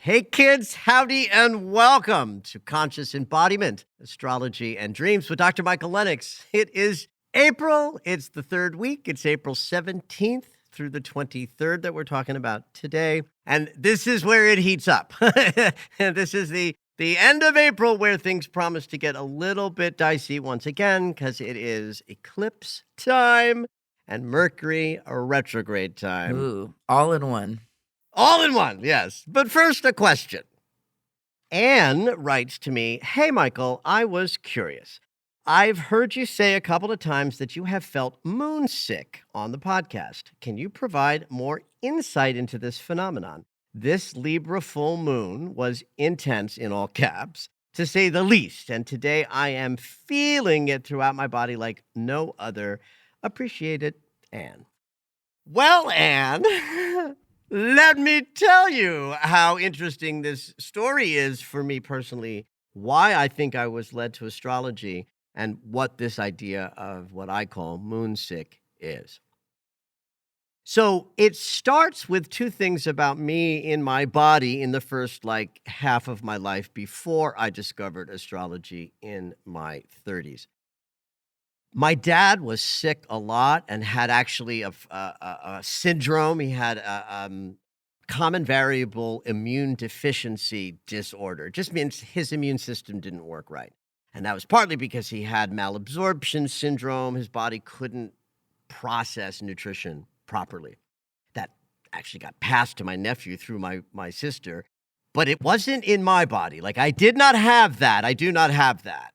Hey kids, howdy and welcome to Conscious Embodiment, Astrology and Dreams with Dr. Michael Lennox. It is April, it's the third week, it's April 17th through the 23rd that we're talking about today. And this is where it heats up. This is the end of April where things promise to get a little bit dicey once again because it is eclipse time and Mercury retrograde time. Ooh, all in one. All in one, yes. But first, a question. Anne writes to me, "Hey, Michael, I was curious. I've heard you say a couple of times that you have felt moon sick on the podcast. Can you provide more insight into this phenomenon? This Libra full moon was intense in all caps, to say the least, and today I am feeling it throughout my body like no other. Appreciate it, Anne." Well, Anne, let me tell you how interesting this story is for me personally, why I think I was led to astrology, and what this idea of what I call moonsick is. So it starts with two things about me in my body in the first half of my life before I discovered astrology in my 30s. My dad was sick a lot and had actually a syndrome. He had a common variable immune deficiency disorder. Just means his immune system didn't work right. And that was partly because he had malabsorption syndrome. His body couldn't process nutrition properly. That actually got passed to my nephew through my sister. But it wasn't in my body. I did not have that. I do not have that.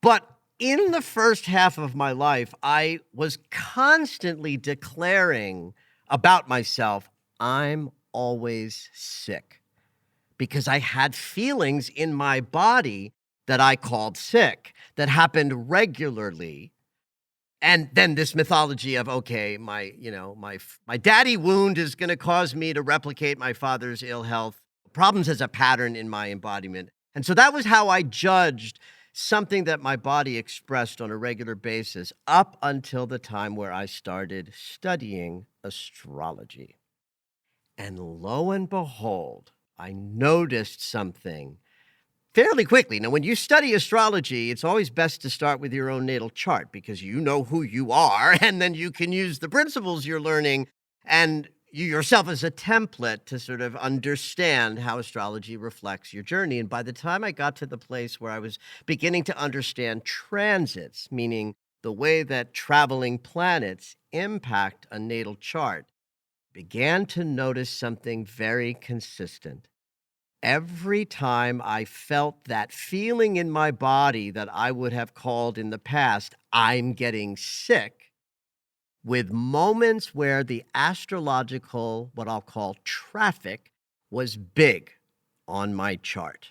But in the first half of my life, I was constantly declaring about myself, I'm always sick, because I had feelings in my body that I called sick that happened regularly. And then this mythology of, okay, my daddy wound is going to cause me to replicate my father's ill health problems as a pattern in my embodiment. And so that was how I judged something that my body expressed on a regular basis up until the time where I started studying astrology. And lo and behold, I noticed something fairly quickly. Now, when you study astrology, it's always best to start with your own natal chart because you know who you are, and then you can use the principles you're learning and you yourself as a template to sort of understand how astrology reflects your journey. And by the time I got to the place where I was beginning to understand transits, meaning the way that traveling planets impact a natal chart, began to notice something very consistent. Every time I felt that feeling in my body that I would have called in the past, I'm getting sick, with moments where the astrological, what I'll call traffic, was big on my chart.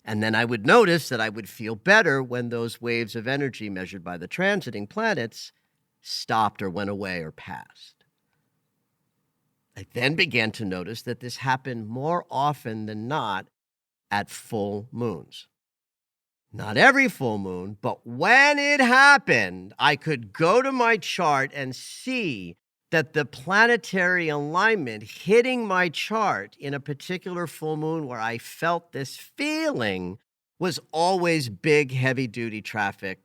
And then I would notice that I would feel better when those waves of energy measured by the transiting planets stopped or went away or passed. I then began to notice that this happened more often than not at full moons. Not every full moon, but when it happened, I could go to my chart and see that the planetary alignment hitting my chart in a particular full moon where I felt this feeling was always big, heavy-duty traffic,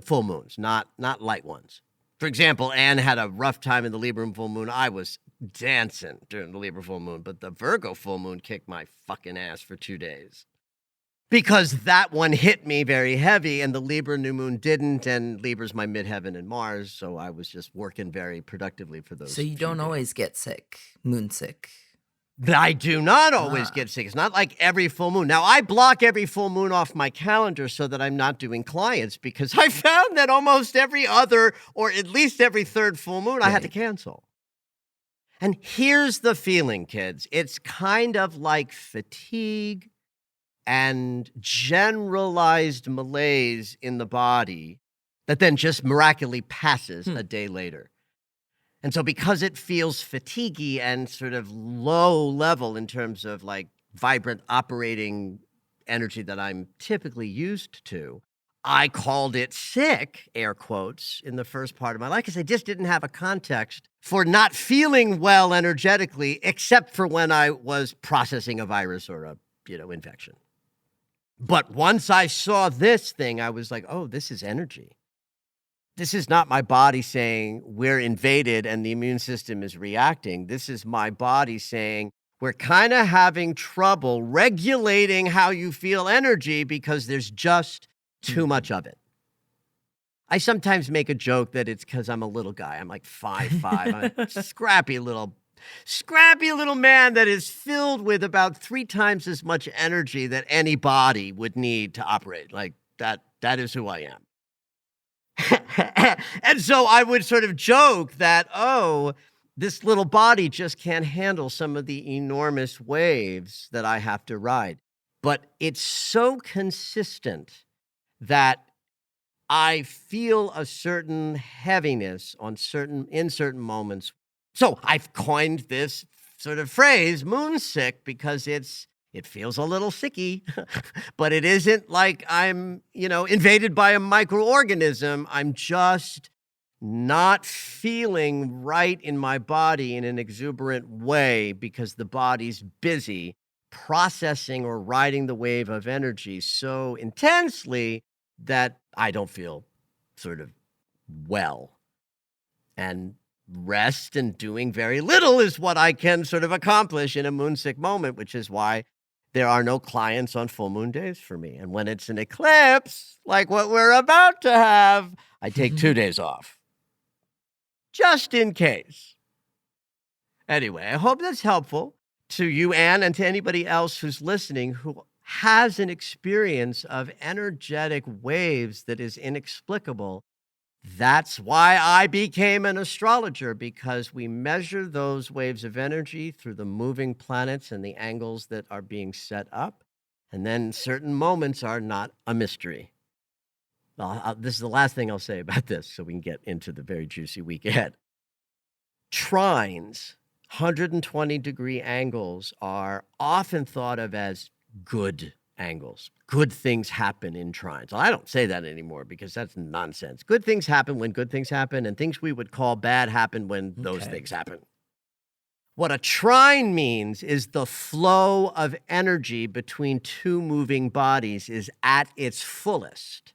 full moons, not light ones. For example, Anne had a rough time in the Libra full moon. I was dancing during the Libra full moon, but the Virgo full moon kicked my fucking ass for 2 days. Because that one hit me very heavy and the Libra new moon didn't, and Libra's my midheaven and Mars, so I was just working very productively for those. So you don't always get sick, moon sick. I do not always get sick. It's not like every full moon. Now, I block every full moon off my calendar so that I'm not doing clients because I found that almost every other or at least every third full moon I had to cancel. And here's the feeling, kids. It's kind of like fatigue and generalized malaise in the body that then just miraculously passes a day later. And so because it feels fatiguey and sort of low level in terms of vibrant operating energy that I'm typically used to, I called it sick, air quotes, in the first part of my life because I just didn't have a context for not feeling well energetically, except for when I was processing a virus or a, infection. But once I saw this thing, I was like, oh, this is energy. This is not my body saying we're invaded and the immune system is reacting. This is my body saying we're kind of having trouble regulating how you feel energy because there's just too much of it. I sometimes make a joke that it's because I'm a little guy. I'm like 5'5". I'm a scrappy little man that is filled with about 3 times as much energy that any body would need to operate. Like that is who I am. And so I would sort of joke that, oh, this little body just can't handle some of the enormous waves that I have to ride. But it's so consistent that I feel a certain heaviness in certain moments. So I've coined this sort of phrase, moonsick, because it feels a little sicky, but it isn't like I'm, invaded by a microorganism. I'm just not feeling right in my body in an exuberant way because the body's busy processing or riding the wave of energy so intensely that I don't feel sort of well. And rest and doing very little is what I can sort of accomplish in a moonsick moment, which is why there are no clients on full moon days for me. And when it's an eclipse, like what we're about to have, I take 2 days off, just in case. Anyway, I hope that's helpful to you, Anne, and to anybody else who's listening who has an experience of energetic waves that is inexplicable. That's why I became an astrologer, because we measure those waves of energy through the moving planets and the angles that are being set up. And then certain moments are not a mystery. This is the last thing I'll say about this, so we can get into the very juicy week ahead. Trines, 120-degree angles, are often thought of as good angles. Good things happen in trines. Well, I don't say that anymore because that's nonsense. Good things happen when good things happen, and things we would call bad happen when those things happen. What a trine means is the flow of energy between 2 moving bodies is at its fullest.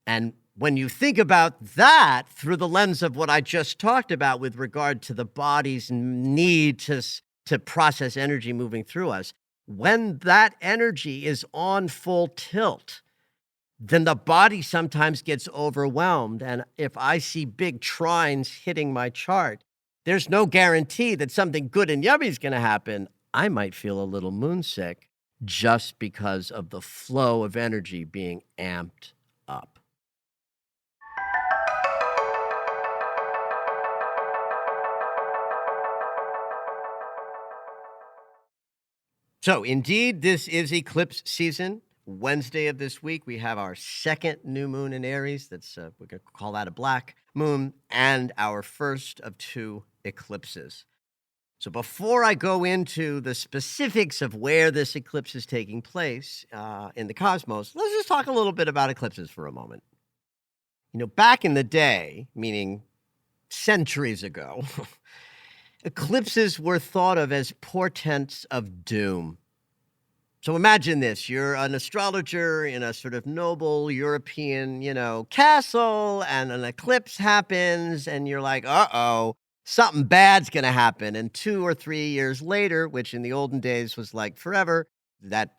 And when you think about that through the lens of what I just talked about with regard to the body's need to process energy moving through us, when that energy is on full tilt, then the body sometimes gets overwhelmed. And if I see big trines hitting my chart, there's no guarantee that something good and yummy is going to happen. I might feel a little moonsick just because of the flow of energy being amped up. So, indeed, this is eclipse season. Wednesday of this week, we have our second new moon in Aries. We're going to call that a black moon, and our first of 2 eclipses. So before I go into the specifics of where this eclipse is taking place in the cosmos, let's just talk a little bit about eclipses for a moment. Back in the day, meaning centuries ago, eclipses were thought of as portents of doom. So imagine this. You're an astrologer in a sort of noble European, castle, and an eclipse happens, and you're like, uh-oh, something bad's going to happen. And 2 or 3 years later, which in the olden days was like forever, that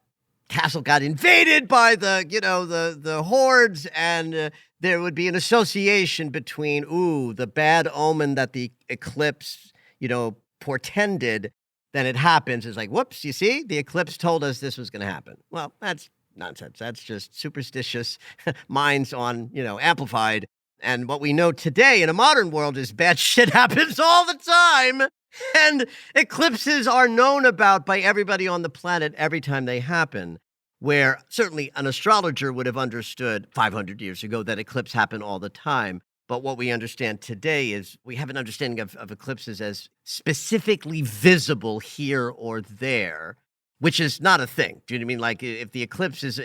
castle got invaded by the hordes, and there would be an association between, the bad omen that the eclipse portended, then it happens. It's like, whoops, you see, the eclipse told us this was going to happen. Well, that's nonsense. That's just superstitious minds on, amplified. And what we know today in a modern world is bad shit happens all the time. And eclipses are known about by everybody on the planet every time they happen, where certainly an astrologer would have understood 500 years ago that eclipses happen all the time. But what we understand today is we have an understanding of eclipses as specifically visible here or there. which is not a thing. Do you know what I mean? Like if the eclipse is,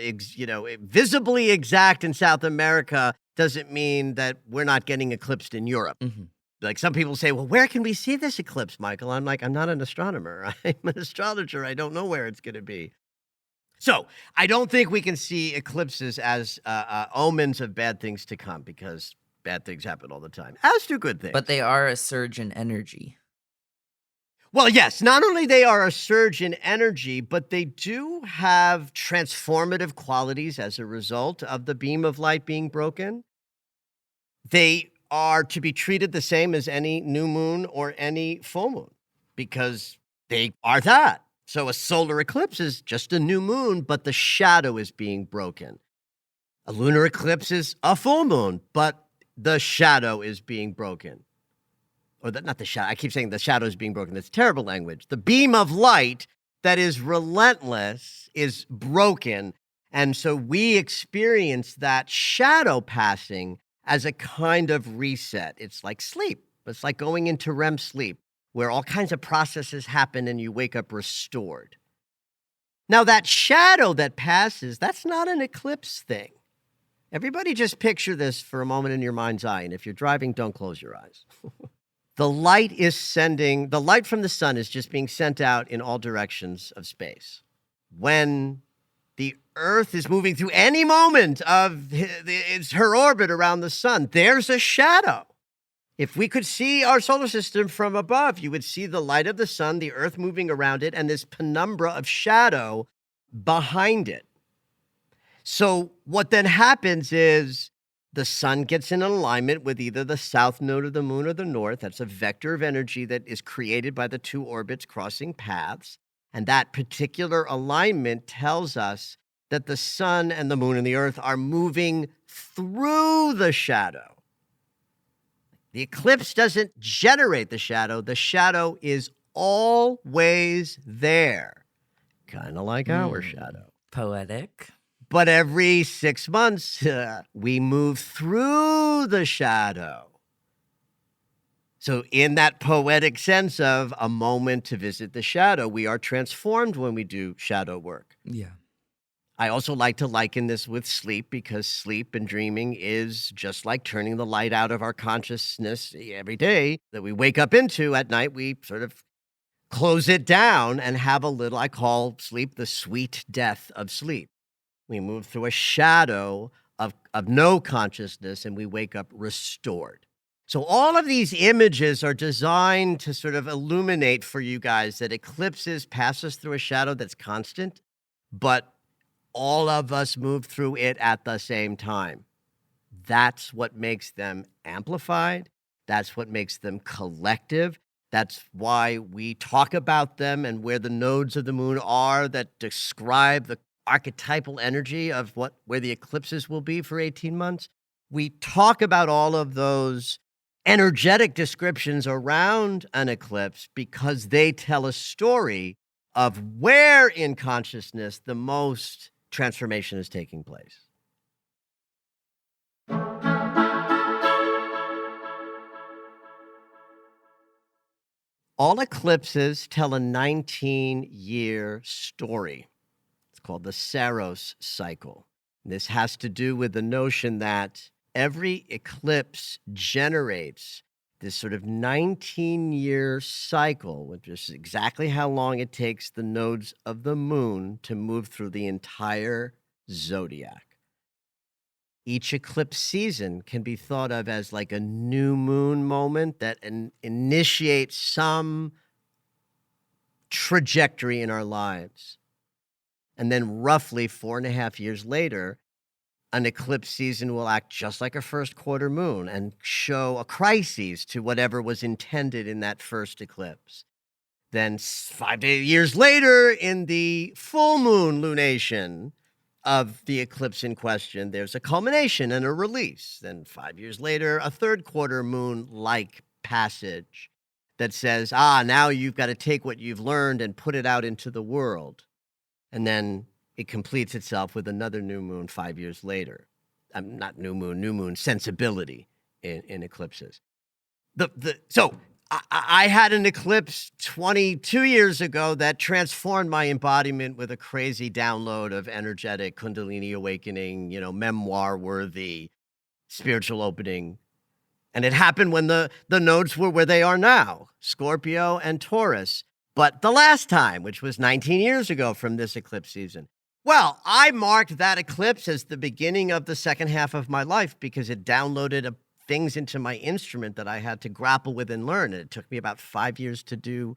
visibly exact in South America, doesn't mean that we're not getting eclipsed in Europe. Mm-hmm. Like some people say, well, where can we see this eclipse, Michael? I'm like, I'm not an astronomer. I'm an astrologer. I don't know where it's going to be. So I don't think we can see eclipses as omens of bad things to come, because bad things happen all the time, as do good things. But they are a surge in energy. Well, yes, not only they are a surge in energy, but they do have transformative qualities as a result of the beam of light being broken. They are to be treated the same as any new moon or any full moon, because they are that. So a solar eclipse is just a new moon, but the shadow is being broken. A lunar eclipse is a full moon, but the shadow is being broken. Or not the shadow. I keep saying the shadow is being broken. That's terrible language. The beam of light that is relentless is broken. And so we experience that shadow passing as a kind of reset. It's like sleep. It's like going into REM sleep, where all kinds of processes happen and you wake up restored. Now, that shadow that passes, that's not an eclipse thing. Everybody just picture this for a moment in your mind's eye. And if you're driving, don't close your eyes. The light from the sun is just being sent out in all directions of space. When the Earth is moving through any moment of her orbit around the sun, there's a shadow. If we could see our solar system from above, you would see the light of the sun, the Earth moving around it, and this penumbra of shadow behind it. So what then happens is the sun gets in alignment with either the south node of the moon or the north. That's a vector of energy that is created by the two orbits crossing paths. And that particular alignment tells us that the sun and the moon and the earth are moving through the shadow. The eclipse doesn't generate the shadow. The shadow is always there, kind of like our shadow. Poetic. But every 6 months, we move through the shadow. So in that poetic sense of a moment to visit the shadow, we are transformed when we do shadow work. Yeah. I also like to liken this with sleep, because sleep and dreaming is just like turning the light out of our consciousness every day that we wake up into. At night, we sort of close it down and have a little, I call sleep the sweet death of sleep. We move through a shadow of no consciousness, and we wake up restored. So all of these images are designed to sort of illuminate for you guys that eclipses pass us through a shadow that's constant, but all of us move through it at the same time. That's what makes them amplified. That's what makes them collective. That's why we talk about them and where the nodes of the moon are that describe the archetypal energy of where the eclipses will be for 18 months. We talk about all of those energetic descriptions around an eclipse because they tell a story of where in consciousness the most transformation is taking place. All eclipses tell a 19-year story. It's called the Saros cycle. This has to do with the notion that every eclipse generates this sort of 19-year cycle, which is exactly how long it takes the nodes of the moon to move through the entire zodiac. Each eclipse season can be thought of as like a new moon moment that initiates some trajectory in our lives. And then roughly 4.5 years later, an eclipse season will act just like a first quarter moon and show a crisis to whatever was intended in that first eclipse. Then 5 years later, in the full moon lunation of the eclipse in question, there's a culmination and a release. Then 5 years later, a third quarter moon-like passage that says, now you've got to take what you've learned and put it out into the world. And then it completes itself with another new moon 5 years later. Not new moon sensibility in eclipses. So I had an eclipse 22 years ago that transformed my embodiment with a crazy download of energetic Kundalini awakening, memoir worthy spiritual opening. And it happened when the nodes were where they are now, Scorpio and Taurus. But the last time, which was 19 years ago from this eclipse season, well, I marked that eclipse as the beginning of the second half of my life because it downloaded things into my instrument that I had to grapple with and learn. And it took me about 5 years to do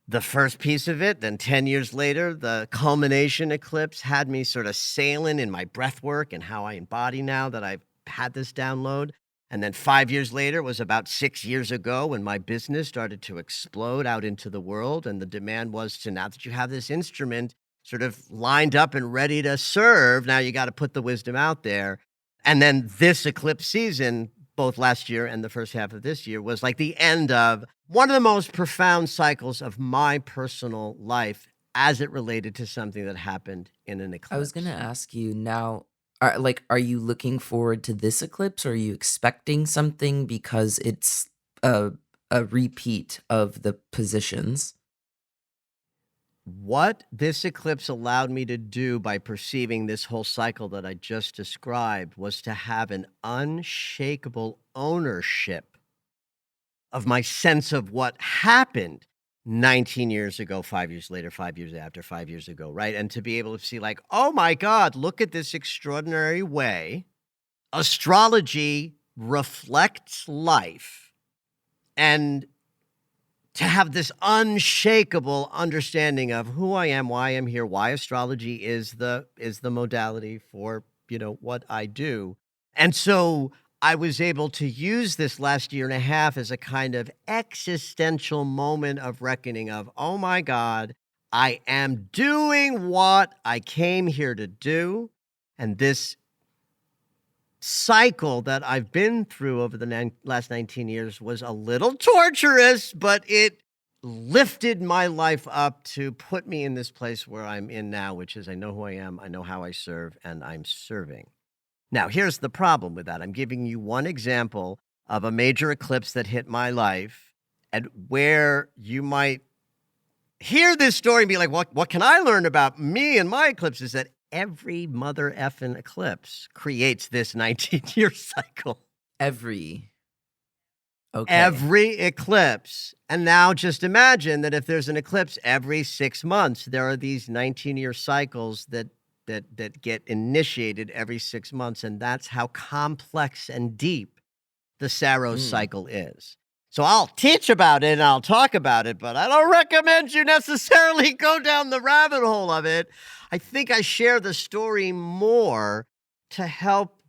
the first piece of it. Then 10 years later, the culmination eclipse had me sort of sailing in my breath work and how I embody now that I've had this download. And then 5 years later was about 6 years ago when my business started to explode out into the world. And the demand was to, now that you have this instrument sort of lined up and ready to serve, now you got to put the wisdom out there. And then this eclipse season, both last year and the first half of this year, was like the end of one of the most profound cycles of my personal life as it related to something that happened in an eclipse. I was gonna ask you now, are you looking forward to this eclipse, or are you expecting something because it's a repeat of the positions? What this eclipse allowed me to do by perceiving this whole cycle that I just described was to have an unshakable ownership of my sense of what happened 19 years ago, 5 years later, 5 years after, 5 years ago, right? And to be able to see like, oh my God, look at this extraordinary way astrology reflects life, and to have this unshakable understanding of who I am, why I'm here, why astrology is the modality for, what I do. And so I was able to use this last year and a half as a kind of existential moment of reckoning of, oh my God, I am doing what I came here to do. And this cycle that I've been through over the last 19 years was a little torturous, but it lifted my life up to put me in this place where I'm in now, which is I know who I am, I know how I serve, and I'm serving. Now, here's the problem with that. I'm giving you one example of a major eclipse that hit my life, and where you might hear this story and be like, what can I learn about me and my eclipses? That every mother effing eclipse creates this 19-year cycle. Okay. Every eclipse. And now just imagine that if there's an eclipse every 6 months, there are these 19-year cycles that get initiated every 6 months. And that's how complex and deep the Saros cycle is. So I'll teach about it and I'll talk about it, but I don't recommend you necessarily go down the rabbit hole of it. I think I share the story more to help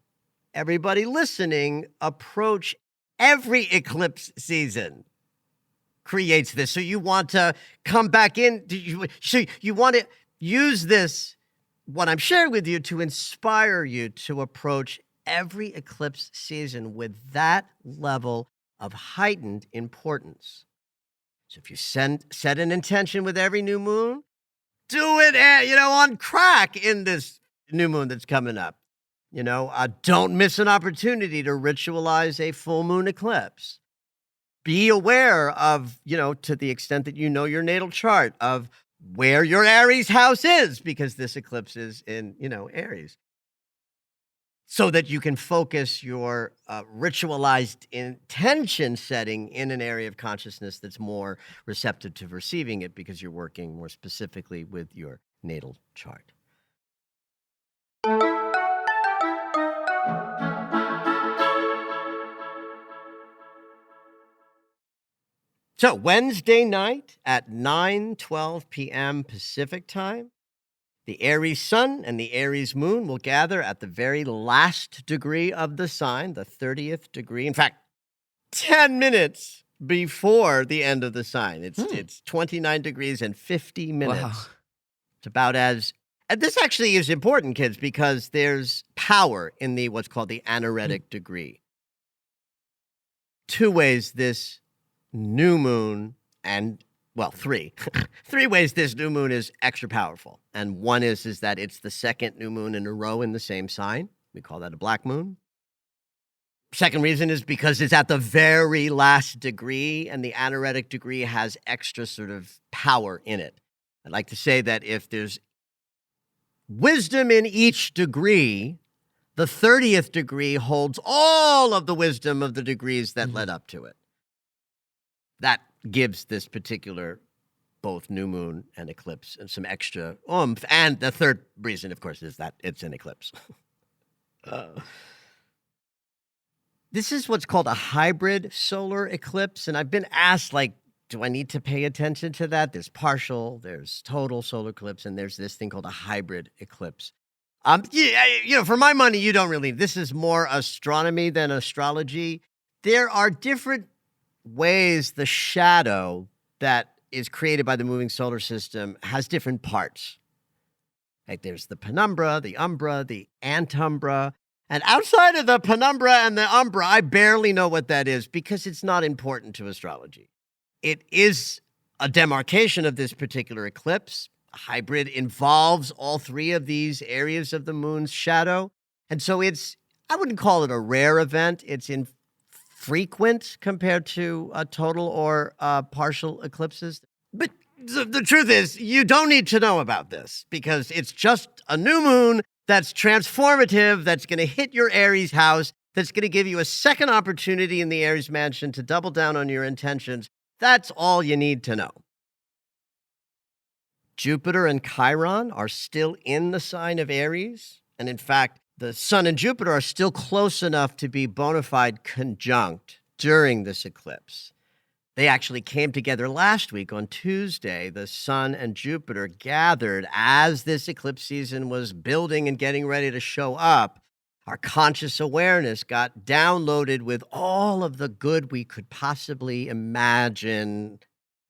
everybody listening approach every eclipse season creates this. So you want to come back in. So you want to use this, what I'm sharing with you, to inspire you to approach every eclipse season with that level of heightened importance. So if you set an intention with every new moon, do it, on crack in this new moon that's coming up. Don't miss an opportunity to ritualize a full moon eclipse. Be aware of, to the extent that you know your natal chart, of where your Aries house is, because this eclipse is in, Aries. So that you can focus your ritualized intention setting in an area of consciousness that's more receptive to receiving it, because you're working more specifically with your natal chart. So Wednesday night at 9:12 p.m. Pacific time, the Aries sun and the Aries moon will gather at the very last degree of the sign, the 30th degree. In fact, 10 minutes before the end of the sign. It's 29 degrees and 50 minutes. Wow. It's about as, and this actually is important, kids, because there's power in the what's called the anaretic degree. 2 ways this new moon, and well, 3 ways this new moon is extra powerful. And one is that it's the second new moon in a row in the same sign. We call that a black moon. Second reason is because it's at the very last degree, and the anaretic degree has extra sort of power in it. I'd like to say that if there's wisdom in each degree, the 30th degree holds all of the wisdom of the degrees that led up to it. That gives this particular both new moon and eclipse and some extra oomph. And the third reason, of course, is that it's an eclipse. This is what's called a hybrid solar eclipse. And I've been asked, like, do I need to pay attention to that? There's partial, there's total solar eclipse, and there's this thing called a hybrid eclipse. For my money, you don't really. This is more astronomy than astrology. There are different ways the shadow that is created by the moving solar system has different parts. Like there's the penumbra, the umbra, the antumbra. And outside of the penumbra and the umbra, I barely know what that is because it's not important to astrology. It is a demarcation of this particular eclipse. A hybrid involves all three of these areas of the moon's shadow. And so I wouldn't call it a rare event. It's infrequent compared to total or partial eclipses. But the truth is, you don't need to know about this because it's just a new moon that's transformative, that's going to hit your Aries house, that's going to give you a second opportunity in the Aries mansion to double down on your intentions. That's all you need to know. Jupiter and Chiron are still in the sign of Aries. And in fact, the Sun and Jupiter are still close enough to be bona fide conjunct during this eclipse. They actually came together last week on Tuesday. The Sun and Jupiter gathered as this eclipse season was building and getting ready to show up. Our conscious awareness got downloaded with all of the good we could possibly imagine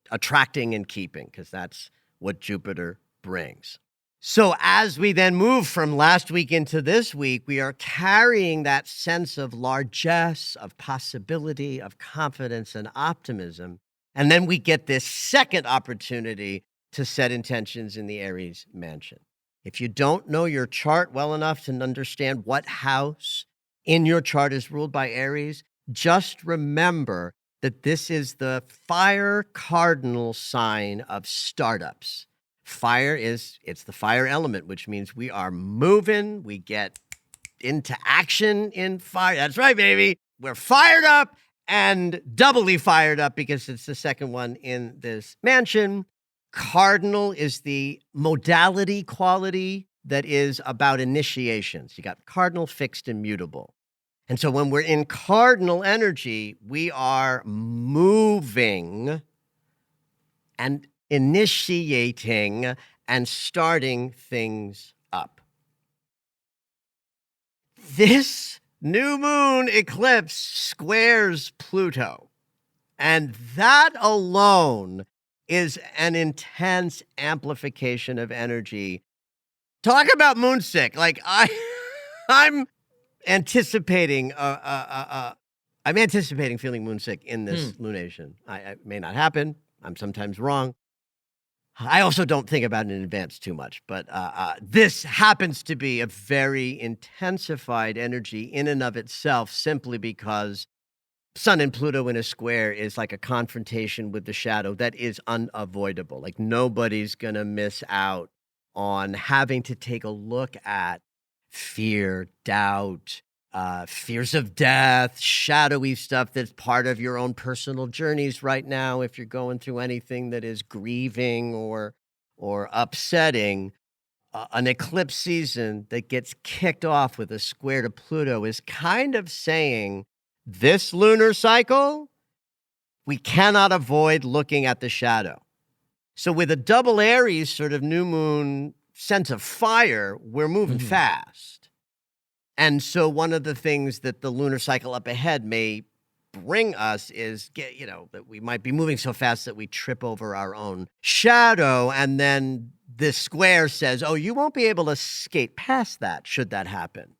attracting and keeping, because that's what Jupiter brings. So as we then move from last week into this week, we are carrying that sense of largesse, of possibility, of confidence and optimism. And then we get this second opportunity to set intentions in the Aries mansion. If you don't know your chart well enough to understand what house in your chart is ruled by Aries, just remember that this is the fire cardinal sign of startups. It's the fire element, which means we are moving, we get into action in fire. That's right, baby. We're fired up and doubly fired up because it's the second one in this mansion. Cardinal is the modality quality that is about initiations. You got cardinal, fixed, and mutable. And so when we're in cardinal energy, we are moving and initiating and starting things up. This new moon eclipse squares Pluto, and that alone is an intense amplification of energy. Talk about moonsick. Like I'm anticipating I'm anticipating feeling moonsick in this lunation. It may not happen. I'm sometimes wrong. I also don't think about it in advance too much, but this happens to be a very intensified energy in and of itself, simply because Sun and Pluto in a square is like a confrontation with the shadow that is unavoidable. Like nobody's going to miss out on having to take a look at fear, doubt, fears of death, shadowy stuff that's part of your own personal journeys right now. If you're going through anything that is grieving or upsetting, an eclipse season that gets kicked off with a square to Pluto is kind of saying, this lunar cycle, we cannot avoid looking at the shadow. So with a double Aries sort of new moon sense of fire, we're moving fast. And so one of the things that the lunar cycle up ahead may bring us is, that we might be moving so fast that we trip over our own shadow. And then this square says, oh, you won't be able to skate past that should that happen.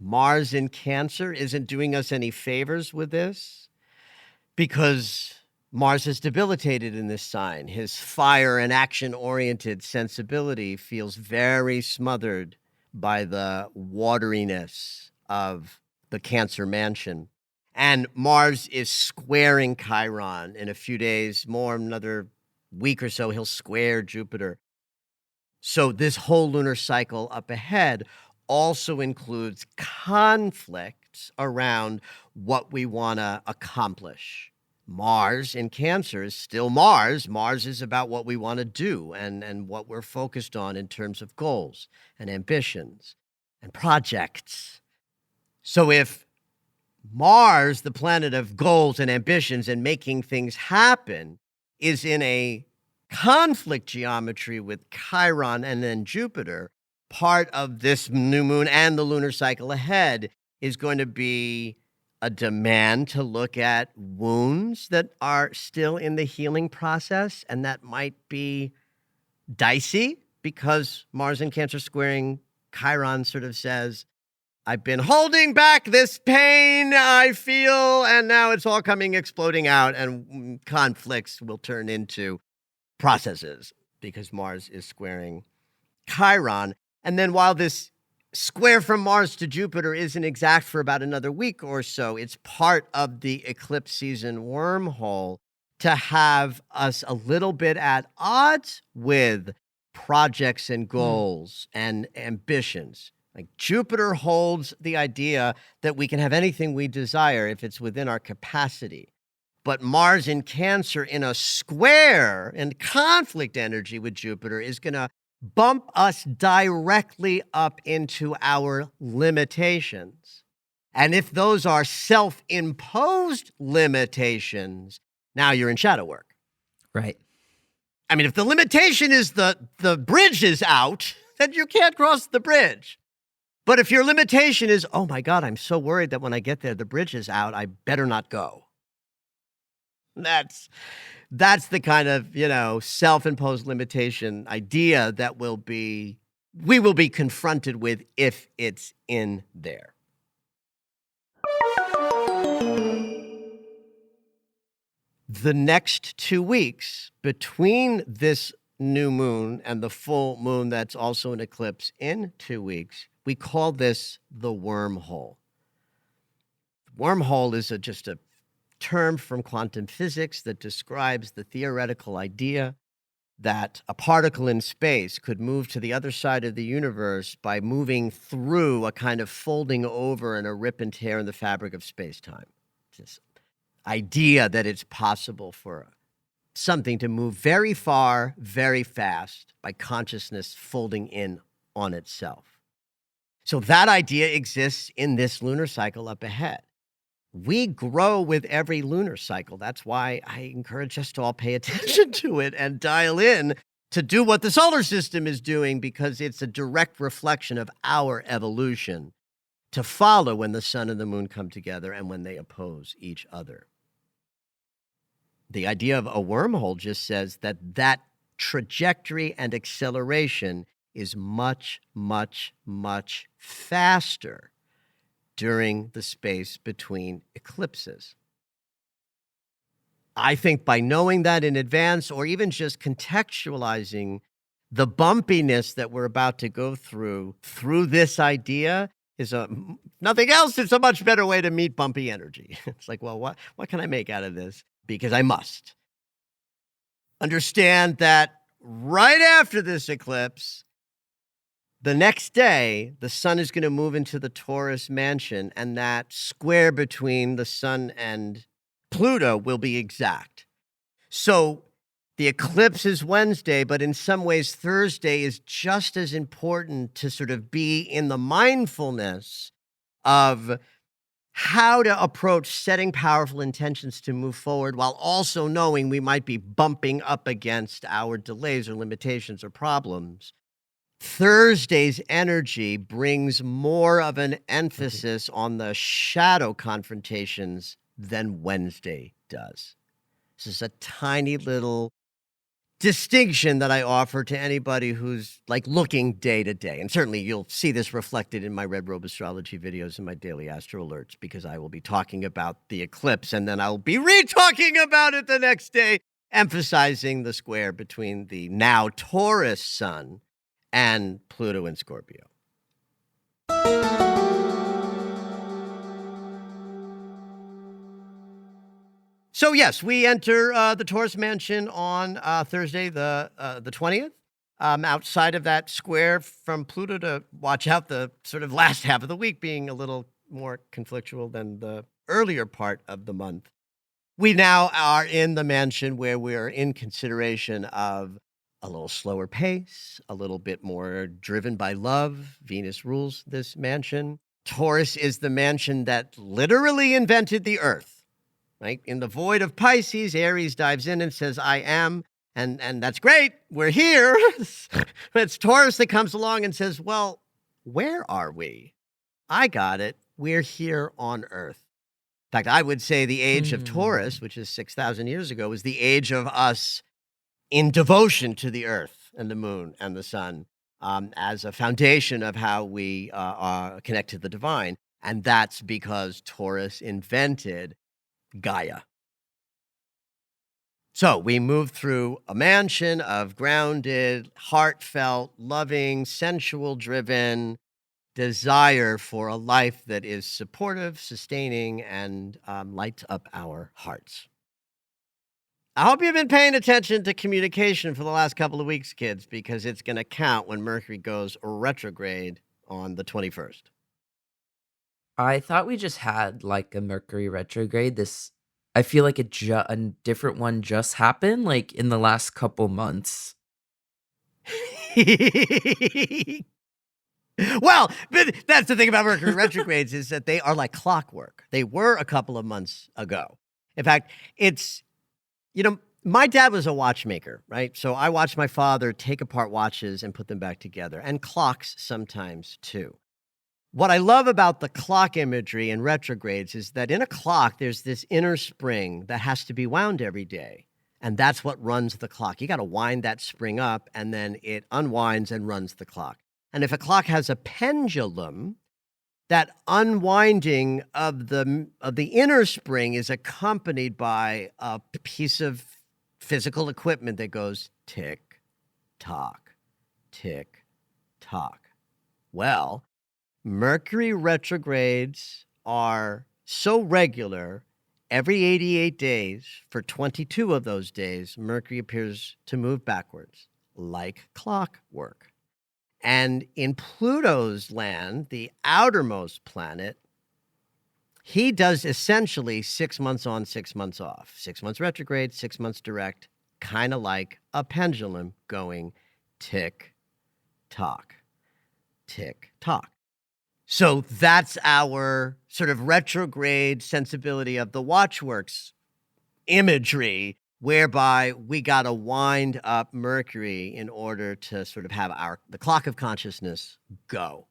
Mars in Cancer isn't doing us any favors with this because Mars is debilitated in this sign. His fire and action-oriented sensibility feels very smothered by the wateriness of the Cancer mansion. And Mars is squaring Chiron in a few days, more another week or so, he'll square Jupiter. So this whole lunar cycle up ahead also includes conflicts around what we want to accomplish. Mars in Cancer is still Mars. Mars is about what we want to do and what we're focused on in terms of goals and ambitions and projects. So if Mars, the planet of goals and ambitions and making things happen, is in a conflict geometry with Chiron and then Jupiter, part of this new moon and the lunar cycle ahead is going to be a demand to look at wounds that are still in the healing process, and that might be dicey because Mars in Cancer squaring Chiron sort of says, I've been holding back this pain I feel, and now it's all coming exploding out, and conflicts will turn into processes because Mars is squaring Chiron. And then while this square from Mars to Jupiter isn't exact for about another week or so, it's part of the eclipse season wormhole to have us a little bit at odds with projects and goals and ambitions. Like Jupiter holds the idea that we can have anything we desire if it's within our capacity. But Mars in Cancer in a square and conflict energy with Jupiter is going to bump us directly up into our limitations. And if those are self-imposed limitations, now you're in shadow work. Right. I mean, if the limitation is the bridge is out, then you can't cross the bridge. But if your limitation is, oh my God, I'm so worried that when I get there, the bridge is out, I better not go. That's the kind of, self-imposed limitation idea that we will be confronted with if it's in there. The next 2 weeks between this new moon and the full moon that's also an eclipse in 2 weeks, we call this the wormhole. Wormhole is just a term from quantum physics that describes the theoretical idea that a particle in space could move to the other side of the universe by moving through a kind of folding over and a rip and tear in the fabric of space-time. This idea that it's possible for something to move very far, very fast by consciousness folding in on itself. So that idea exists in this lunar cycle up ahead. We grow with every lunar cycle. That's why I encourage us to all pay attention to it and dial in to do what the solar system is doing, because it's a direct reflection of our evolution to follow when the sun and the moon come together and when they oppose each other. The idea of a wormhole just says that trajectory and acceleration is much, much, much faster during the space between eclipses. I think by knowing that in advance, or even just contextualizing the bumpiness that we're about to go through this idea, is nothing else. It's a much better way to meet bumpy energy. It's like, well, what can I make out of this? Because I must. Understand that right after this eclipse, the next day, the sun is going to move into the Taurus mansion, and that square between the sun and Pluto will be exact. So the eclipse is Wednesday, but in some ways, Thursday is just as important to sort of be in the mindfulness of how to approach setting powerful intentions to move forward while also knowing we might be bumping up against our delays or limitations or problems. Thursday's energy brings more of an emphasis on the shadow confrontations than Wednesday does. This is a tiny little distinction that I offer to anybody who's like looking day to day. And certainly you'll see this reflected in my Red Robe Astrology videos and my daily astro alerts, because I will be talking about the eclipse and then I'll be re-talking about it the next day, emphasizing the square between the now Taurus sun and Pluto in Scorpio. So yes, we enter the Taurus mansion on Thursday, the 20th. Outside of that square from Pluto to watch out the sort of last half of the week being a little more conflictual than the earlier part of the month. We now are in the mansion where we're in consideration of a little slower pace, a little bit more driven by love. Venus rules this mansion. Taurus is the mansion that literally invented the earth, right? In the void of Pisces, Aries dives in and says, I am. And that's great. We're here. But it's Taurus that comes along and says, well, where are we? I got it. We're here on Earth. In fact, I would say the age of Taurus, which is 6,000 years ago, was the age of us in devotion to the Earth and the moon and the sun as a foundation of how we connect to the divine. And that's because Taurus invented Gaia. So we move through a mansion of grounded, heartfelt, loving, sensual-driven desire for a life that is supportive, sustaining, and lights up our hearts. I hope you've been paying attention to communication for the last couple of weeks, kids, because it's going to count when Mercury goes retrograde on the 21st. I thought we just had like a Mercury retrograde. I feel like a different one just happened like in the last couple months. Well, but that's the thing about Mercury retrogrades is that they are like clockwork. They were a couple of months ago. In fact, my dad was a watchmaker, right? So I watched my father take apart watches and put them back together, and clocks sometimes too. What I love about the clock imagery and retrogrades is that in a clock, there's this inner spring that has to be wound every day. And that's what runs the clock. You got to wind that spring up, and then it unwinds and runs the clock. And if a clock has a pendulum, that unwinding of the inner spring is accompanied by a piece of physical equipment that goes tick, tock, tick, tock. Well, Mercury retrogrades are so regular. Every 88 days, for 22 of those days, Mercury appears to move backwards, like clockwork. And in Pluto's land, the outermost planet, he does essentially 6 months on, 6 months off. 6 months retrograde, 6 months direct, kind of like a pendulum going tick, tock, tick, tock. So that's our sort of retrograde sensibility of the watchworks imagery, whereby we got to wind up Mercury in order to sort of have the clock of consciousness go.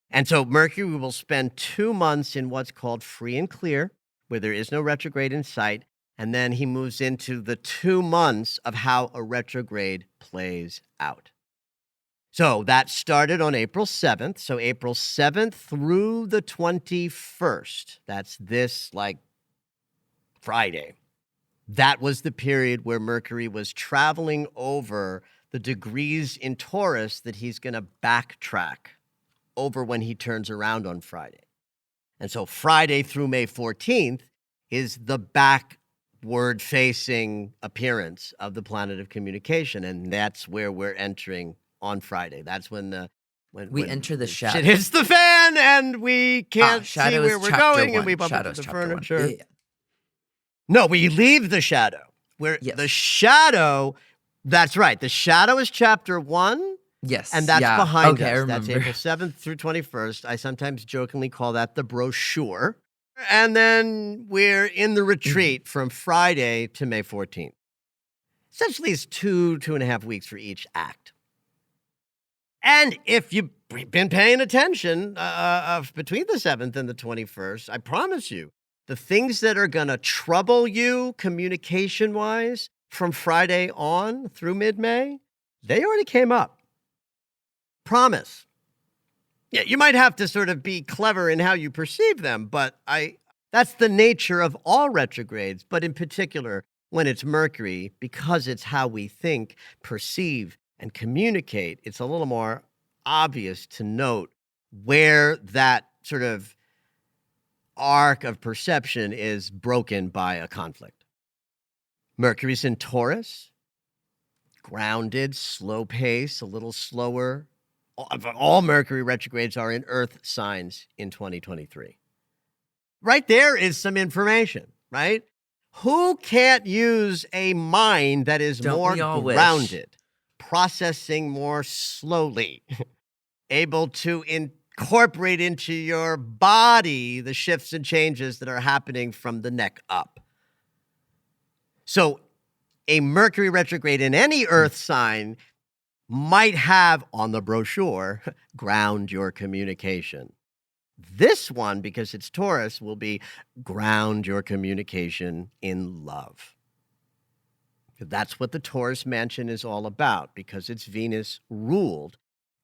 And so Mercury will spend 2 months in what's called free and clear, where there is no retrograde in sight. And then he moves into the 2 months of how a retrograde plays out. So that started on April 7th. So April 7th through the 21st. That's this like Friday. That was the period where Mercury was traveling over the degrees in Taurus that he's going to backtrack over when he turns around on Friday. And so Friday through May 14th is the backward-facing appearance of the planet of communication, and that's where we're entering on Friday. That's when we enter the shadow. Shit hits the fan, and we can't see where we're going, and we bump into the furniture. Yeah. No, we leave the shadow. The shadow, that's right. The shadow is chapter 1. Yes. And that's behind us. I remember. That's April 7th through 21st. I sometimes jokingly call that the brochure. And then we're in the retreat from Friday to May 14th. Essentially, it's 2.5 weeks for each act. And if you've been paying attention between the 7th and the 21st, I promise you, the things that are going to trouble you communication-wise from Friday on through mid-May, they already came up. Promise. Yeah, you might have to sort of be clever in how you perceive them, but that's the nature of all retrogrades, but in particular when it's Mercury, because it's how we think, perceive, and communicate, it's a little more obvious to note where that sort of arc of perception is broken by a conflict. Mercury's in Taurus, grounded, slow pace, a little slower. All Mercury retrogrades are in Earth signs in 2023. Right there is some information, right? Who can't use a mind that is Don't more we all wish? grounded, processing more slowly, able to incorporate into your body the shifts and changes that are happening from the neck up? So a Mercury retrograde in any Earth sign might have on the brochure, ground your communication. This one, because it's Taurus, will be ground your communication in love. That's what the Taurus mansion is all about, because it's Venus ruled.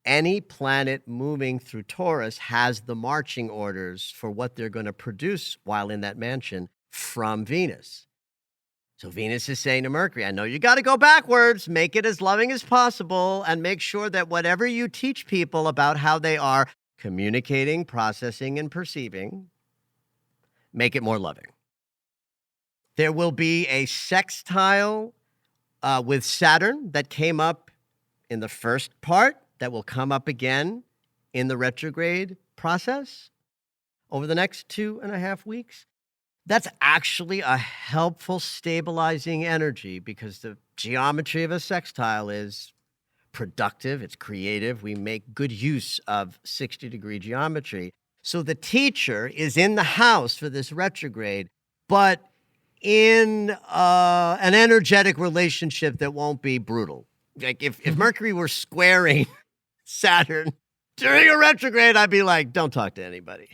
Any planet moving through Taurus has the marching orders for what they're going to produce while in that mansion from Venus. So Venus is saying to Mercury, I know you got to go backwards, make it as loving as possible, and make sure that whatever you teach people about how they are communicating, processing, and perceiving, make it more loving. There will be a sextile with Saturn that came up in the first part that will come up again in the retrograde process over the next 2.5 weeks. That's actually a helpful stabilizing energy because the geometry of a sextile is productive, it's creative. We make good use of 60-degree geometry. So the teacher is in the house for this retrograde, but in an energetic relationship that won't be brutal. Like if Mercury were squaring Saturn during a retrograde, I'd be like, don't talk to anybody.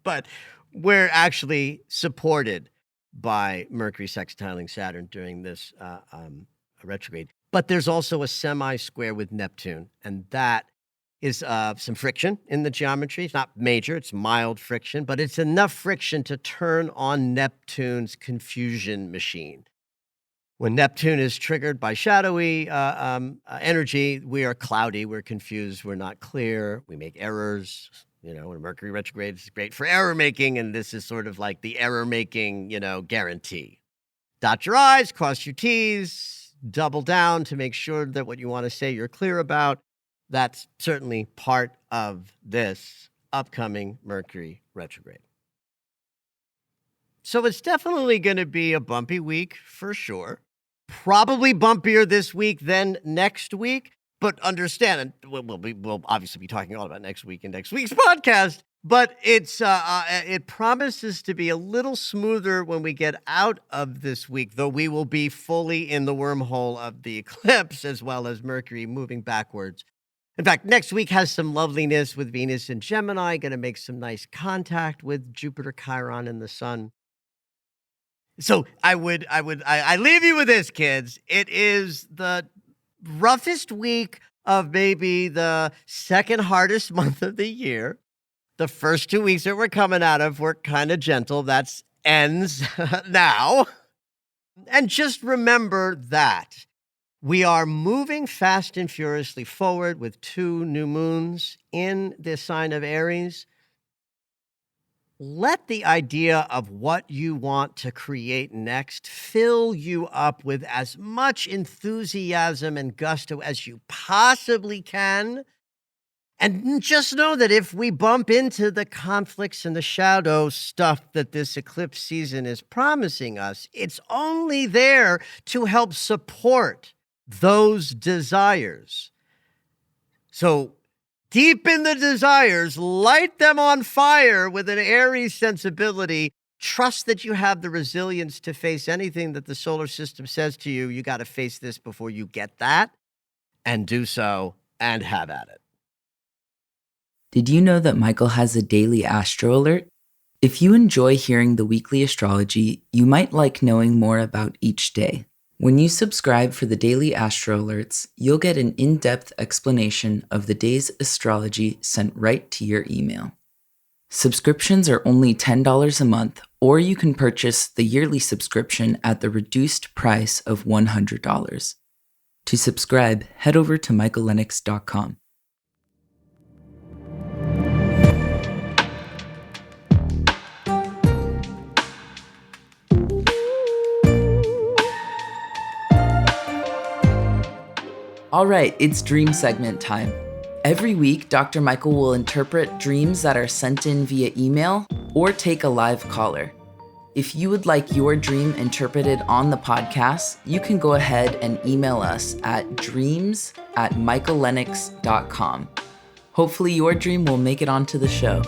But we're actually supported by Mercury sextiling Saturn during this retrograde. But there's also a semi-square with Neptune, and that is some friction in the geometry. It's not major, it's mild friction, but it's enough friction to turn on Neptune's confusion machine. When Neptune is triggered by shadowy energy, we are cloudy, we're confused, we're not clear, we make errors. When Mercury retrograde is great for error making, and this is sort of like the error making, guarantee. Dot your I's, cross your T's, double down to make sure that what you want to say you're clear about. That's certainly part of this upcoming Mercury retrograde. So it's definitely going to be a bumpy week for sure. Probably bumpier this week than next week. But understand, and we'll obviously be talking all about next week in next week's podcast, but it promises to be a little smoother when we get out of this week, though we will be fully in the wormhole of the eclipse as well as Mercury moving backwards. In fact, next week has some loveliness with Venus and Gemini, going to make some nice contact with Jupiter, Chiron, and the Sun. So I leave you with this, kids. It is the roughest week of maybe the second hardest month of the year. The first 2 weeks that we're coming out of were kind of gentle. That ends now. And just remember that we are moving fast and furiously forward with 2 new moons in the sign of Aries. Let the idea of what you want to create next fill you up with as much enthusiasm and gusto as you possibly can. And just know that if we bump into the conflicts and the shadow stuff that this eclipse season is promising us, it's only there to help support those desires. So deepen the desires, light them on fire with an Aries sensibility. Trust that you have the resilience to face anything that the solar system says to you. You got to face this before you get that, and do so and have at it. Did you know that Michael has a daily astro alert? If you enjoy hearing the weekly astrology, you might like knowing more about each day. When you subscribe for the daily astro alerts, you'll get an in-depth explanation of the day's astrology sent right to your email. Subscriptions are only $10 a month, or you can purchase the yearly subscription at the reduced price of $100. To subscribe, head over to michaellennox.com. All right, it's dream segment time. Every week, Dr. Michael will interpret dreams that are sent in via email or take a live caller. If you would like your dream interpreted on the podcast, you can go ahead and email us at dreams@michaellennox.com. Hopefully your dream will make it onto the show.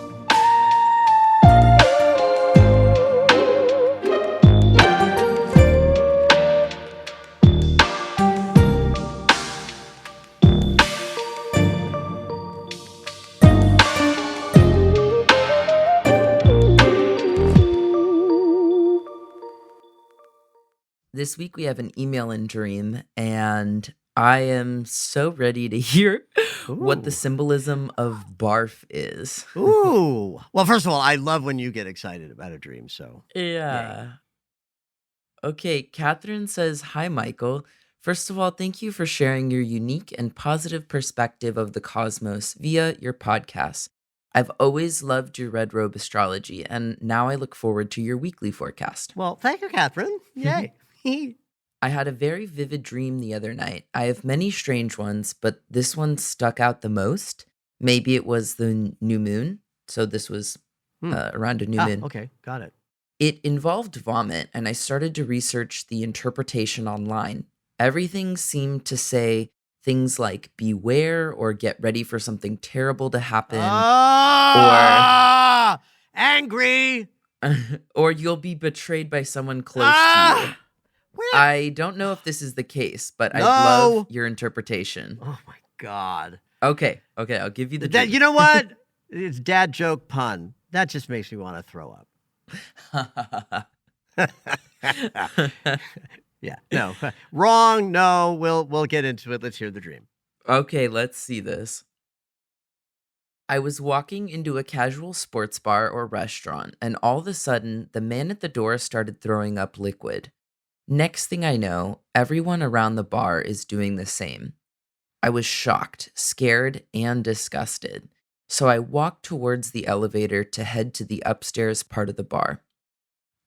This week we have an email and dream, and I am so ready to hear what the Ooh. symbolism of barf is. Ooh. Well, first of all, I love when you get excited about a dream, so. Yeah. Okay, Catherine says, "Hi, Michael. First of all, thank you for sharing your unique and positive perspective of the cosmos via your podcast. I've always loved your red robe astrology, and now I look forward to your weekly forecast." Well, thank you, Catherine. Yay. I had a very vivid dream the other night. I have many strange ones, but this one stuck out the most. Maybe it was the new moon. So this was around a new moon. Okay, got it. It involved vomit, and I started to research the interpretation online. Everything seemed to say things like beware or get ready for something terrible to happen, Angry. or you'll be betrayed by someone close to you. I don't know if this is the case, but I love your interpretation. Oh my God. Okay, I'll give you the dream. You know what? It's dad joke pun. That just makes me want to throw up. Yeah, no. Wrong, no. We'll get into it. Let's hear the dream. Okay, let's see this. I was walking into a casual sports bar or restaurant, and all of a sudden, the man at the door started throwing up liquid. Next thing I know, everyone around the bar is doing the same. I was shocked, scared, and disgusted. So I walked towards the elevator to head to the upstairs part of the bar.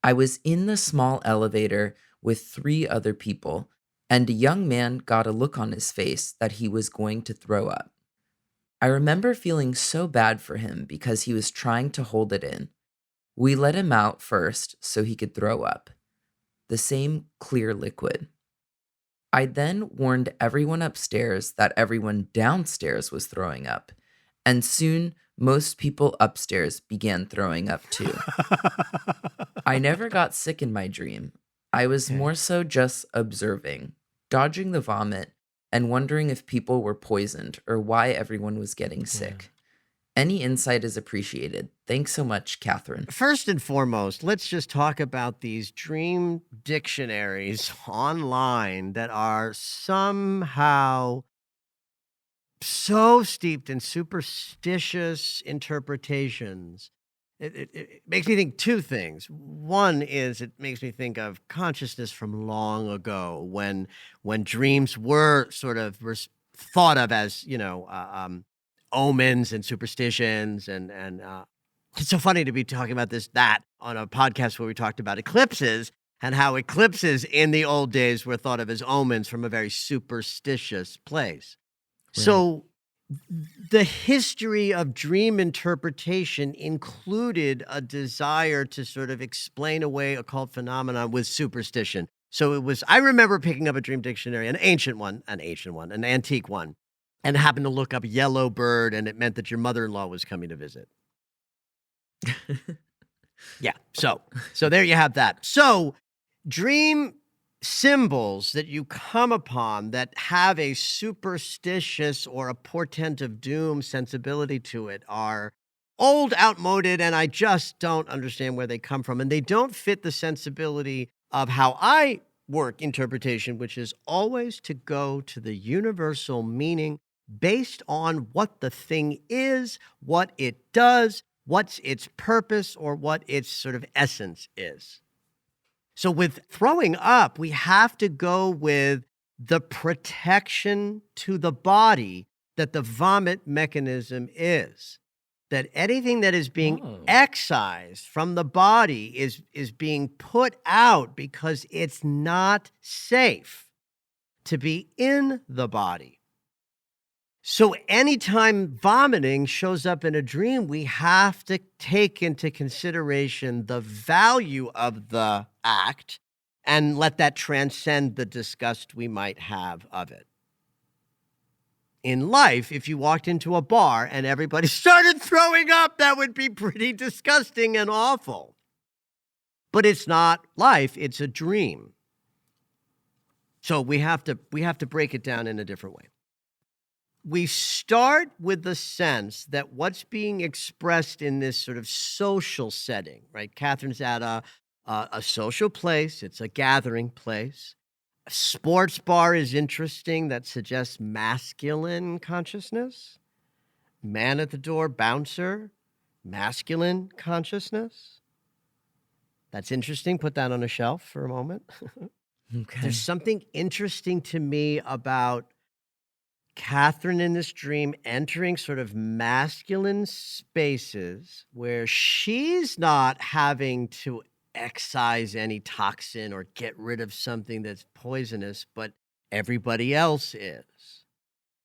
I was in the small elevator with 3 other people, and a young man got a look on his face that he was going to throw up. I remember feeling so bad for him because he was trying to hold it in. We let him out first so he could throw up. The same clear liquid. I then warned everyone upstairs that everyone downstairs was throwing up, and soon most people upstairs began throwing up too. I never got sick in my dream. I was more so just observing, dodging the vomit, and wondering if people were poisoned or why everyone was getting sick. Any insight is appreciated. Thanks so much, Catherine. First and foremost, let's just talk about these dream dictionaries online that are somehow so steeped in superstitious interpretations. It makes me think 2 things. One is it makes me think of consciousness from long ago when dreams were thought of as, omens and superstitions and it's so funny to be talking about that on a podcast where we talked about eclipses and how eclipses in the old days were thought of as omens from a very superstitious place. Right. So the history of dream interpretation included a desire to sort of explain away occult phenomenon with superstition. So I remember picking up a dream dictionary, an antique one, and happened to look up yellow bird, and it meant that your mother-in-law was coming to visit. Yeah, so there you have that. So dream symbols that you come upon that have a superstitious or a portent of doom sensibility to it are old, outmoded, and I just don't understand where they come from. And they don't fit the sensibility of how I work interpretation, which is always to go to the universal meaning based on what the thing is, what it does, what's its purpose, or what its sort of essence is. So with throwing up, we have to go with the protection to the body that the vomit mechanism is. That anything that is being excised from the body is being put out because it's not safe to be in the body. So anytime vomiting shows up in a dream, we have to take into consideration the value of the act and let that transcend the disgust we might have of it. In life, if you walked into a bar and everybody started throwing up, that would be pretty disgusting and awful. But it's not life, it's a dream. So we have to break it down in a different way. We start with the sense that what's being expressed in this sort of social setting, right? Catherine's at a social place. It's a gathering place. A sports bar is interesting. That suggests masculine consciousness. Man at the door, bouncer, masculine consciousness. That's interesting. Put that on a shelf for a moment. Okay. There's something interesting to me about Catherine in this dream entering sort of masculine spaces where she's not having to excise any toxin or get rid of something that's poisonous, but everybody else is.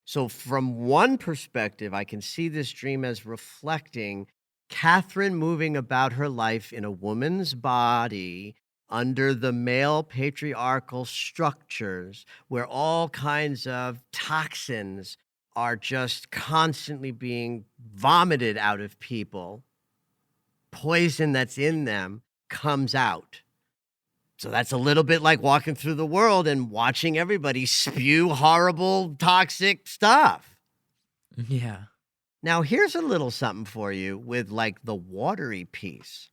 So from one perspective, I can see this dream as reflecting Catherine moving about her life in a woman's body under the male patriarchal structures where all kinds of toxins are just constantly being vomited out of people. Poison that's in them comes out. So that's a little bit like walking through the world and watching everybody spew horrible, toxic stuff. Yeah. Now, here's a little something for you with like the watery piece.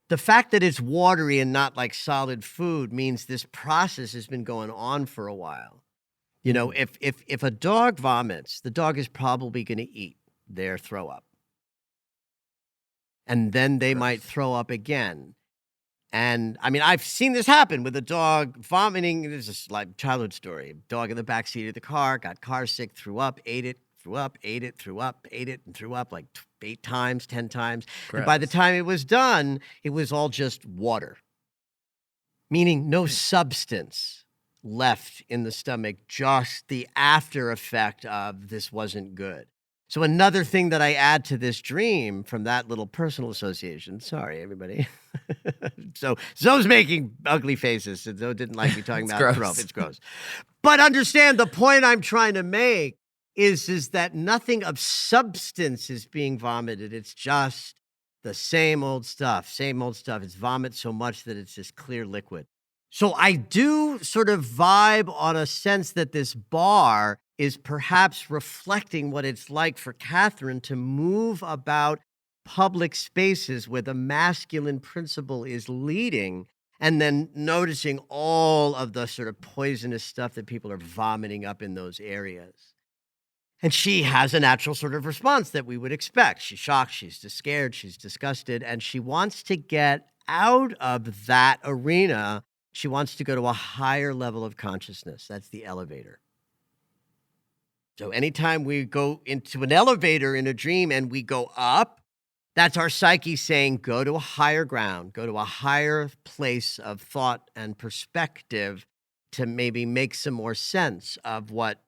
The fact that it's watery and not like solid food means this process has been going on for a while. You know, if a dog vomits, the dog is probably going to eat their throw up. And then they might throw up again. And I mean, I've seen this happen with a dog vomiting. This is like childhood story. Dog in the backseat of the car, got car sick, threw up, ate it, threw up, ate it, threw up, ate it, and threw up like 8 times, 10 times. And by the time it was done, it was all just water, meaning no substance left in the stomach, just the after effect of this wasn't good. So another thing that I add to this dream from that little personal association, sorry, everybody. So Zoe's making ugly faces. Zoe didn't like me talking about throw up. It's gross. But understand the point I'm trying to make is that nothing of substance is being vomited. It's just the same old stuff, same old stuff. It's vomit so much that it's just clear liquid. So I do sort of vibe on a sense that this bar is perhaps reflecting what it's like for Catherine to move about public spaces where the masculine principle is leading and then noticing all of the sort of poisonous stuff that people are vomiting up in those areas. And she has a natural sort of response that we would expect. She's shocked, she's scared, she's disgusted, and she wants to get out of that arena. She wants to go to a higher level of consciousness. That's the elevator. So anytime we go into an elevator in a dream and we go up, that's our psyche saying, go to a higher ground, go to a higher place of thought and perspective to maybe make some more sense of what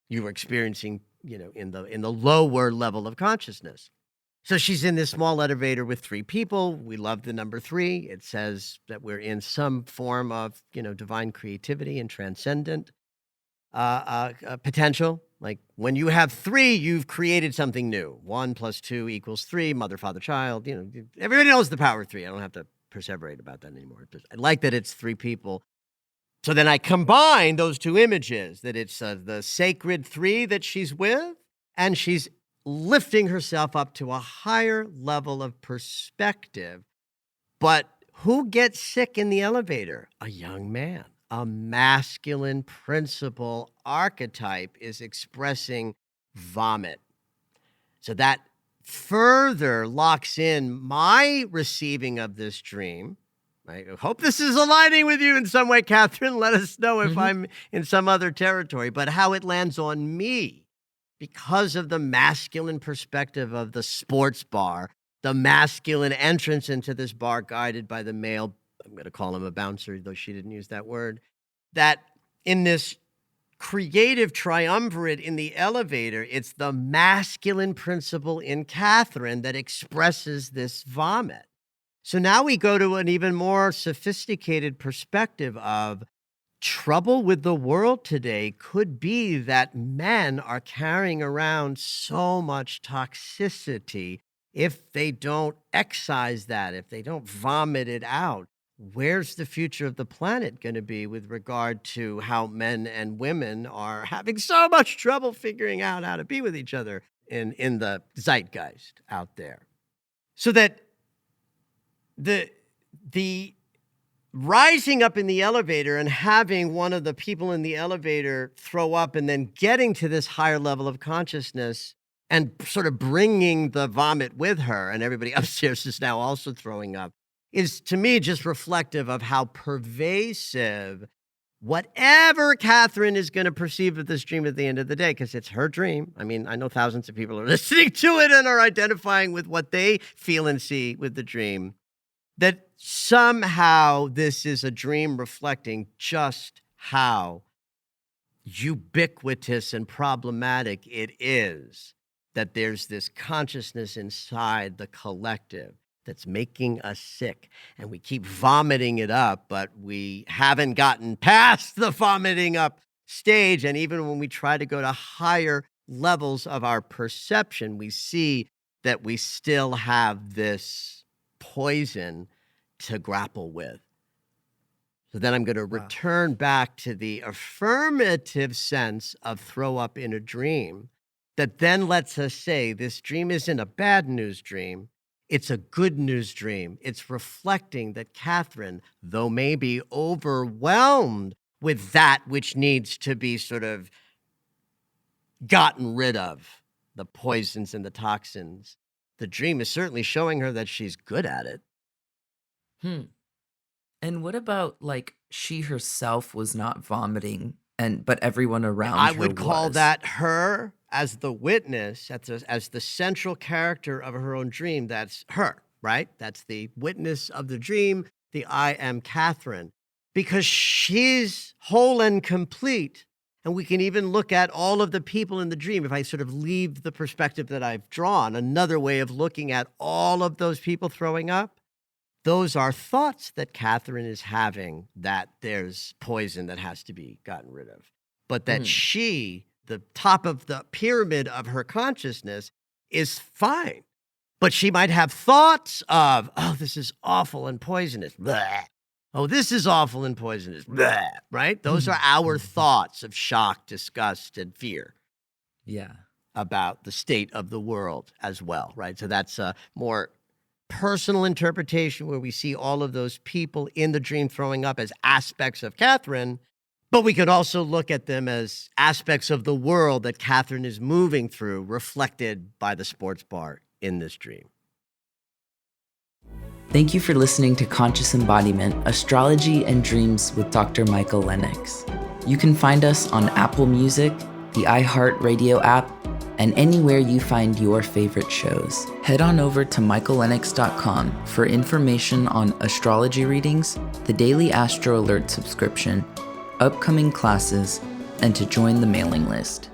you were experiencing, you know, in the lower level of consciousness. So she's in this small elevator with 3 people. We love the number 3. It says that we're in some form of, you know, divine creativity and transcendent potential. Like when you have 3, you've created something new. 1 + 2 = 3, mother, father, child. You know, everybody knows the power of 3. I don't have to perseverate about that anymore. I like that it's 3 people. So then I combine those 2 images, that it's the sacred 3 that she's with, and she's lifting herself up to a higher level of perspective. But who gets sick in the elevator? A young man. A masculine principle archetype is expressing vomit. So that further locks in my receiving of this dream. I hope this is aligning with you in some way, Catherine. Let us know if I'm in some other territory, but how it lands on me because of the masculine perspective of the sports bar, the masculine entrance into this bar guided by the male, I'm going to call him a bouncer, though she didn't use that word, that in this creative triumvirate in the elevator, it's the masculine principle in Catherine that expresses this vomit. So now we go to an even more sophisticated perspective of trouble with the world today could be that men are carrying around so much toxicity. If they don't excise that, if they don't vomit it out, where's the future of the planet going to be with regard to how men and women are having so much trouble figuring out how to be with each other in the zeitgeist out there? So that the rising up in the elevator and having one of the people in the elevator throw up and then getting to this higher level of consciousness and sort of bringing the vomit with her, and everybody upstairs is now also throwing up, is to me just reflective of how pervasive whatever Catherine is going to perceive of this dream at the end of the day, because it's her dream. I mean, I know thousands of people are listening to it and are identifying with what they feel and see with the dream, that somehow this is a dream reflecting just how ubiquitous and problematic it is that there's this consciousness inside the collective that's making us sick. And we keep vomiting it up, but we haven't gotten past the vomiting up stage. And even when we try to go to higher levels of our perception, we see that we still have this poison to grapple with. So then I'm going to return back to the affirmative sense of throw up in a dream that then lets us say this dream isn't a bad news dream. It's a good news dream. It's reflecting that Catherine, though maybe overwhelmed with that which needs to be sort of gotten rid of, the poisons and the toxins, the dream is certainly showing her that she's good at it. And what about, like, she herself was not vomiting, but everyone around I her would call was? that her as the witness, as the central character of her own dream. That's her, right? That's the witness of the dream, the I am Catherine, because she's whole and complete. And we can even look at all of the people in the dream. If I sort of leave the perspective that I've drawn, another way of looking at all of those people throwing up, those are thoughts that Catherine is having, that there's poison that has to be gotten rid of. But that she, the top of the pyramid of her consciousness, is fine. But she might have thoughts of, oh, this is awful and poisonous. Blah. Oh, this is awful and poisonous. Blah. Right? Those are our thoughts of shock, disgust, and fear. Yeah. About the state of the world as well, right? So that's a more personal interpretation where we see all of those people in the dream throwing up as aspects of Catherine, but we could also look at them as aspects of the world that Catherine is moving through, reflected by the sports bar in this dream. Thank you for listening to Conscious Embodiment, Astrology and Dreams with Dr. Michael Lennox. You can find us on Apple Music, the iHeartRadio app, and anywhere you find your favorite shows. Head on over to michaellennox.com for information on astrology readings, the daily Astro Alert subscription, upcoming classes, and to join the mailing list.